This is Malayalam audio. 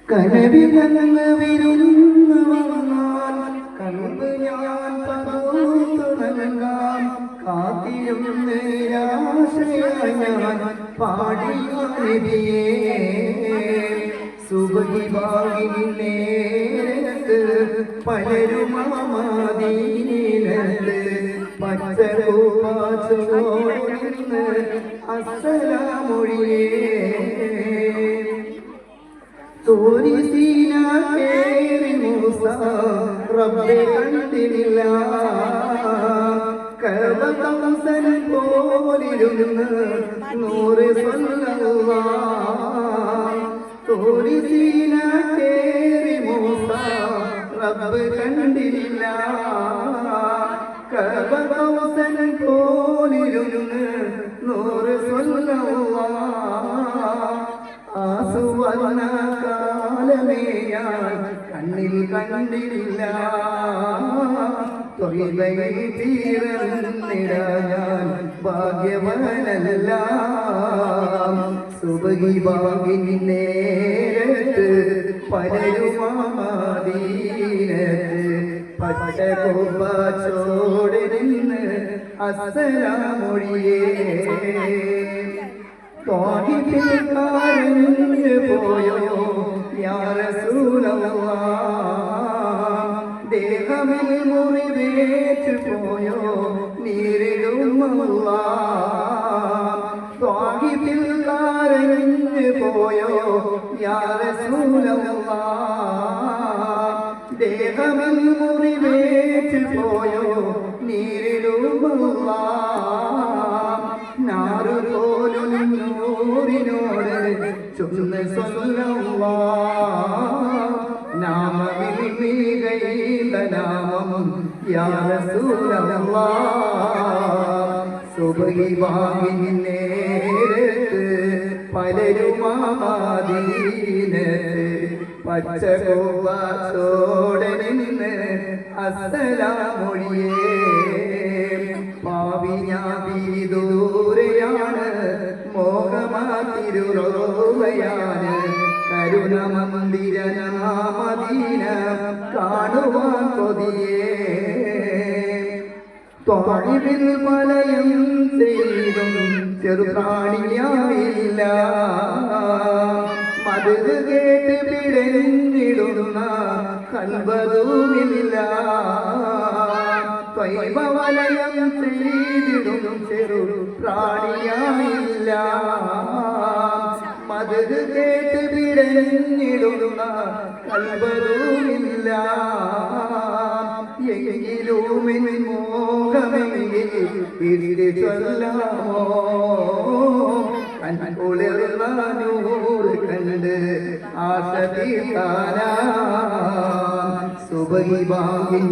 കനവിലങ്ങ് വിരുന്ന് വന്നാൽ കൽബ് ഞാൻ പകർത്തുനൽകാം. കാത്തിരുന്ന് നിരാശയായി ഞാൻ പാടിയ നബിയേ, സുബഹി ബാഗിൻ നേരത്ത് പലരും മദീനത്ത് പച്ചകൂവാച്ചോടിന്ന് അസ്സലാമൊഴിയേ. തോരി സീന കേറി മൂസ റബ്ബെ കണ്ടില്ല, കഅബ കൗസൻ പോലിരുന്ന് നൂറ് സ്വല്ലല്ലാഹ്. തോരി സീന കേറി മൂസ റബ്ബ് കണ്ടില്ല, കഅബ കൗസൻ പോലിരുന്ന് നൂറ് സ്വല്ലല്ലാഹ്. ആസുവർണ കാലമേ ഞാൻ കണ്ണിൽ കണ്ടില്ല, തൊയ്ബയിൽ തീർന്നിട ഞാൻ ഭാഗ്യവാനല്ല. സുബഹി ബാഗിൻ നേരത്ത് പലരും മദീനത്ത് പച്ചകൂവാച്ചോടെ നിന്ന് അസ്സലാമൊഴിയേ. ത്വാഇഫിൽ കരഞ്ഞു പോയോ യാ റസൂലല്ലാഹ്, ദേഹമിൽ മുറിവേറ്റു പോയോ നീരിടും അല്ലാഹ്. ത്വാഇഫിൽ കരഞ്ഞു പോയോ യാ റസൂലല്ലാഹ്, ദേഹമിൽ മുറിവേറ്റു പോയോ നീരിടും അല്ലാഹ്. നാറുപോലും നൂറിനോട് ചൊന്ന് സ്വല്ലല്ലാഹ്, നാമമിൽ മികൈത നാമം യാ റസൂലല്ലാഹ്. സുബഹി ബാഗിൻ നേരത്ത് പലരും മദീനത്ത് പച്ചകൂവാച്ചോടെ നിന്ന് അസ്സലാമൊഴിയേ. പാവിഞ്ഞാതി ദൂരെയാണ് മോഹമാതിരുറോവയാണ്, കരുണമന്ദിരനാമദീന കാണുവാൻ കൊതിയേ. ത്വാഇഫിൽ മലയം ചെയ്തും ചെറുപ്രാണിയായില്ല, മദ്ഹ് കേട്ട് പിടഞ്ഞിടുന്ന കൽബതുമില്ല. ത്വയ്ബ വലയം ചെയ്തിടും ചെറു പ്രാണിയായില്ല, മദ്ഹ് കേട്ട് പിടഞ്ഞിടുന്ന കൽബതുമില്ല. എങ്കിലും മോഹമെങ്കിൽ പിരിത് ചൊല്ലാമോ, കൺകുളിർന്ന നൂറ് കണ്ട് ആശ തീർക്കാനാ. സുബഹി ബാഗിൻ